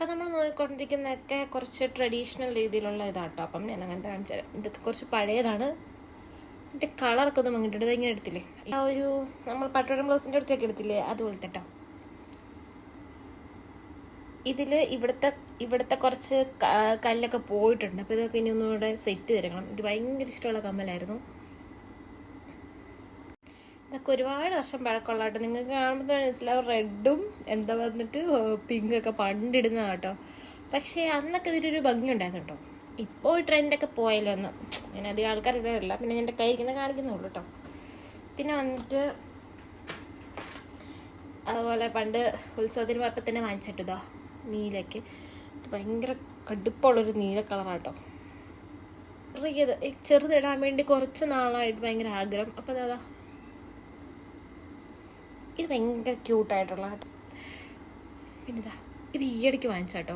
അപ്പം നമ്മൾ നോക്കിക്കൊണ്ടിരിക്കുന്നതൊക്കെ കുറച്ച് ട്രഡീഷണൽ രീതിയിലുള്ള ഇതാട്ടോ. അപ്പം ഞാൻ അങ്ങനത്തെ കാണിച്ചു തരാം. ഇതൊക്കെ കുറച്ച് പഴയതാണ്. എൻ്റെ കളറൊക്കെ ഒന്ന് മങ്ങിയിട്ടുണ്ട്. ഇതെങ്ങനെ എടുത്തില്ലേ, ആ ഒരു നമ്മൾ പട്ടോടം ബ്ലൗസിൻ്റെ അടുത്തൊക്കെ എടുത്തില്ലേ, അതുപോലത്തെ കേട്ടോ. ഇതിൽ ഇവിടുത്തെ കുറച്ച് കല്ലൊക്കെ പോയിട്ടുണ്ട്. അപ്പോൾ ഇതൊക്കെ ഇനി ഒന്നുകൂടെ സെറ്റ് ചെയ്തെടുക്കണം. എനിക്ക് ഭയങ്കര ഇഷ്ടമുള്ള കമ്മലായിരുന്നു. ഇതൊക്കെ ഒരുപാട് വർഷം പഴക്കമുള്ളതാട്ടോ. നിങ്ങൾക്ക് കാണുമ്പോൾ മനസ്സിലാവും റെഡും എന്താ വന്നിട്ട് പിങ്കൊക്കെ പണ്ടിടുന്ന കേട്ടോ. പക്ഷേ അന്നൊക്കെ ഇതിലൊരു ഭംഗി ഉണ്ടായിരുന്നു കേട്ടോ. ഇപ്പോൾ ട്രെൻഡൊക്കെ പോയല്ലോ ഒന്ന്, ഞാൻ അധികം ആൾക്കാർ ഇടാറില്ല. പിന്നെ എൻ്റെ കൈ ഇങ്ങനെ കാണിക്കുന്നുള്ളൂ കേട്ടോ. പിന്നെ വന്നിട്ട് അതുപോലെ പണ്ട് ഉത്സവത്തിന് പോയപ്പോൾ തന്നെ വാങ്ങിച്ചിട്ടതാ നീലയ്ക്ക്. ഭയങ്കര കടുപ്പമുള്ളൊരു നീല കളറാട്ടോ. ചെറുതിടാൻ വേണ്ടി കുറച്ച് നാളായിട്ട് ഭയങ്കര ആഗ്രഹം. അപ്പം അതാ ഇത് ഭയങ്കര ക്യൂട്ടായിട്ടുള്ള കേട്ടോ. പിന്നെ ഇതാ ഇത് ഈയിടയ്ക്ക് വാങ്ങിച്ചാട്ടോ.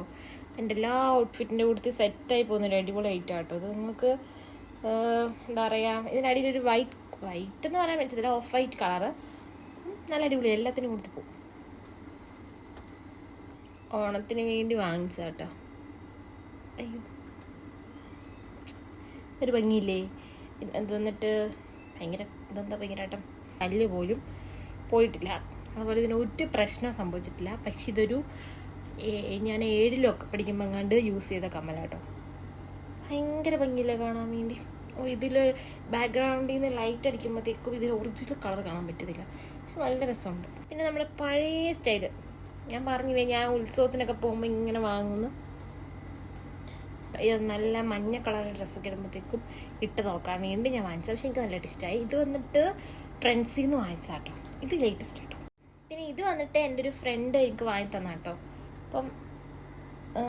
എൻ്റെ എല്ലാ ഔട്ട്ഫിറ്റിൻ്റെ കൂട്ടത്തിൽ സെറ്റായി പോകുന്നൊരു അടിപൊളി ഐറ്റം കേട്ടോ. ഇത് നിങ്ങൾക്ക് എന്താ പറയുക, ഇതിനടിയിലൊരു വൈറ്റ് എന്ന് പറയാൻ പറ്റത്തില്ല, ഓഫ് വൈറ്റ് കളറ്. നല്ല അടിപൊളി, എല്ലാത്തിനും കൊടുത്ത് പോകും. ഓണത്തിന് വേണ്ടി വാങ്ങിച്ച കേട്ടോ. അയ്യോ ഒരു ഭംഗിയില്ലേ. ഇത് വന്നിട്ട് ഭയങ്കരമായിട്ടും കല്ല് പോലും പോയിട്ടില്ല. അതുപോലെ ഇതിന് ഒരു പ്രശ്നവും സംഭവിച്ചിട്ടില്ല. പക്ഷെ ഇതൊരു ഞാൻ 7-ലൊക്കെ പഠിക്കുമ്പോൾ എങ്ങാണ്ട് യൂസ് ചെയ്ത കമ്മലാട്ടോ. ഭയങ്കര ഭംഗിയില്ല കാണാൻ വേണ്ടി. ഇതിൽ ബാക്ക്ഗ്രൗണ്ടിൽ നിന്ന് ലൈറ്റ് അടിക്കുമ്പോഴത്തേക്കും ഇതിൽ ഒറിജിനൽ കളർ കാണാൻ പറ്റുന്നില്ല. പക്ഷെ നല്ല രസമുണ്ട്. പിന്നെ നമ്മുടെ പഴയ സ്റ്റൈല് ഞാൻ പറഞ്ഞില്ലേ, ഞാൻ ഉത്സവത്തിനൊക്കെ പോകുമ്പോൾ ഇങ്ങനെ വാങ്ങുന്നു. നല്ല മഞ്ഞ കളർ ഡ്രസ്സൊക്കെ ഇടുമ്പോഴത്തേക്കും ഇട്ട് നോക്കാൻ വേണ്ടി ഞാൻ വാങ്ങിച്ചത്. പക്ഷെ എനിക്ക് നല്ലതായിട്ട് ഇഷ്ടമായി. ഇത് വന്നിട്ട് ട്രെൻഡ്സിൽ നിന്ന് വാങ്ങിച്ചാട്ടോ. ഇത് ലേറ്റസ്റ്റ് കേട്ടോ. പിന്നെ ഇത് വന്നിട്ട് എൻ്റെ ഒരു ഫ്രണ്ട് എനിക്ക് വാങ്ങി തന്ന കേട്ടോ. അപ്പം